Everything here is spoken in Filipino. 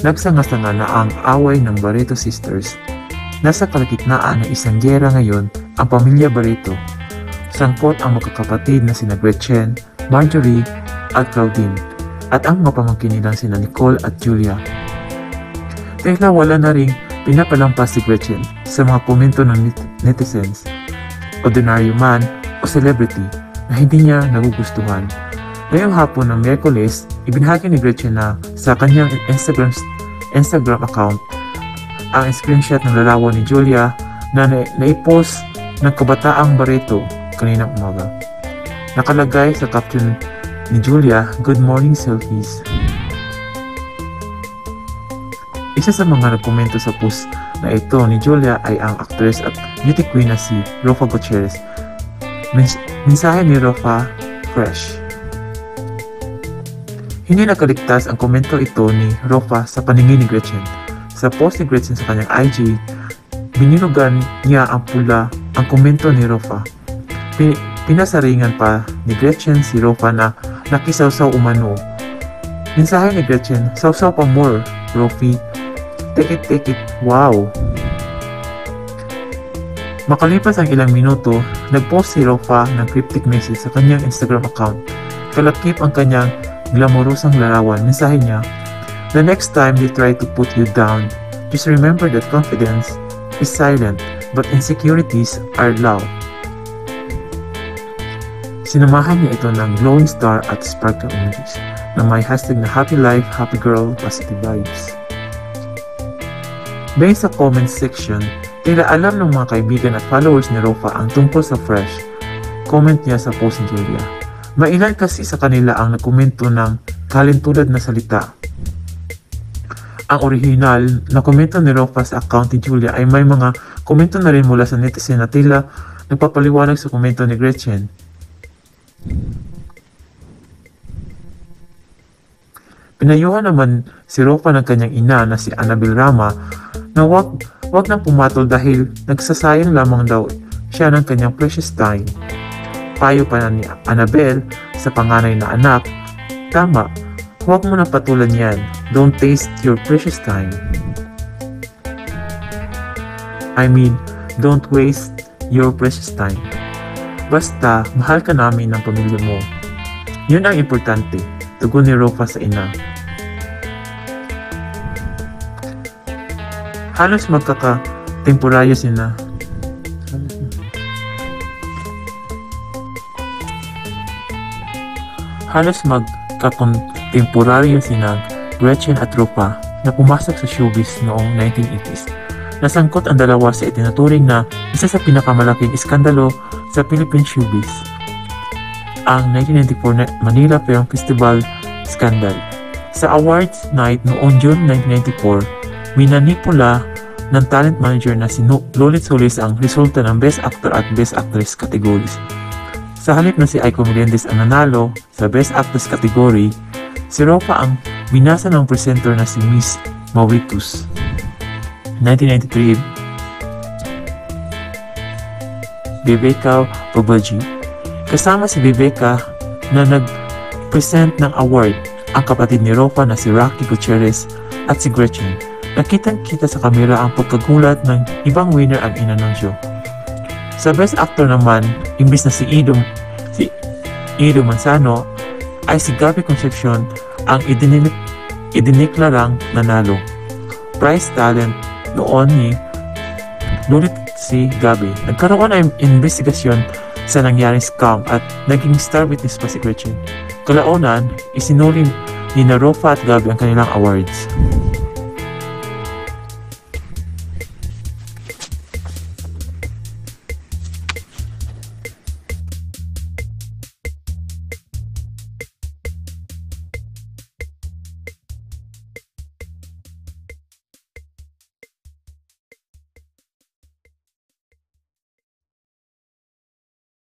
Nagsanga-sanga na ang away ng Barreto sisters. Nasa kalagitnaan ng isang giyera ngayon ang pamilya Barreto. Sangkot ang magkakapatid na sina Gretchen, Marjorie at Claudine at ang mga pamangkin nilang sina Nicole at Julia. Tila wala na ring pinapalampas si Gretchen sa mga komento ng netizens, ordinaryo man o celebrity na hindi niya nagugustuhan. Ngayong hapon ng Miyerkules, ibinahagi ni Gretchen na sa kanyang Instagram account ang screenshot ng larawan ni Julia na naipost ng kabataang Barreto kaninang umaga. Nakalagay sa caption ni Julia, "Good morning selfies." Isa sa mga nagkomento sa post na ito ni Julia ay ang actress at beauty queen na si Rofa Gutierrez. Mensahe ni Rofa, fresh. Hindi nakaligtas ang komento ito ni Rofa sa paningin ni Gretchen. Sa post ni Gretchen sa kanyang IG, bininugan niya ang pula ang komento ni Rofa. Pinasaringan pa ni Gretchen si Rofa na nakisawsaw umano. Mensahe ni Gretchen, "Sawsaw pa more, Rofi. Take it, wow." Makalipas ang ilang minuto, nagpost si Rofa ng cryptic message sa kanyang Instagram account. Kalakip ang kanyang glamorosang larawan. Mensahe niya, "The next time they try to put you down, just remember that confidence is silent, but insecurities are loud." Sinamahan niya ito ng glowing star at sparkle emojis na may hashtag na "Happy Life, Happy Girl, Positive Vibes." Based sa comment section, tila alam ng mga kaibigan at followers ni Rofa ang tungkol sa fresh comment niya sa post ni Julia. Mailan kasi sa kanila ang nagkomento ng kalintulad na salita. Ang original na komento ni Rofa sa account ni Julia ay may mga komento na rin mula sa netizen na tila nagpapaliwanag sa komento ni Gretchen. Pinayuhan naman si Rofa ng kanyang ina na si Annabel Rama na wag nang pumatol dahil nagsasayang lamang daw siya ng kanyang precious time. Payo pa na ni Annabel sa panganay na anak, "Tama, huwag mo na patulan yan. Don't taste your precious time. I mean, don't waste your precious time. Basta, mahal ka namin ng pamilya mo. Yun ang importante," tugon ni Rofa sa ina. Halos magkaka-temporaryo sina Gretchen at Rofa na pumasok sa showbiz noong 1980s. Nasangkot ang dalawa sa itinuturing na isa sa pinakamalaking iskandalo sa Philippine showbiz, ang 1994 Manila Film Festival scandal. Sa awards night noong June 1994, minanipula ng talent manager na si Lolit Solis ang resulta ng Best Actor at Best Actress categories. Sa halip na si Aiko Melendez ang nanalo sa Best Actress category, si Rofa ang binasa ng presenter na si Miss Mauritius. 1993, Bebeka Babaji. Kasama si Bebeka na nag-present ng award ang kapatid ni Rofa na si Rocky Gutierrez at si Gretchen. Nakitang-kita sa kamera ang pagkagulat ng ibang winner ang inanunsyo. Sa Best Actor naman, imbis na si Edo Manzano, ay si Gabby Concepcion ang idiniklarang nanalo. Prize talent noon ni Lulit si Gabby. Nagkaroon ng investigasyon sa nangyaring scam at naging star witness pa si Gretchen. Kalaunan, isinuri ni Rofa at Gabby ang kanilang awards.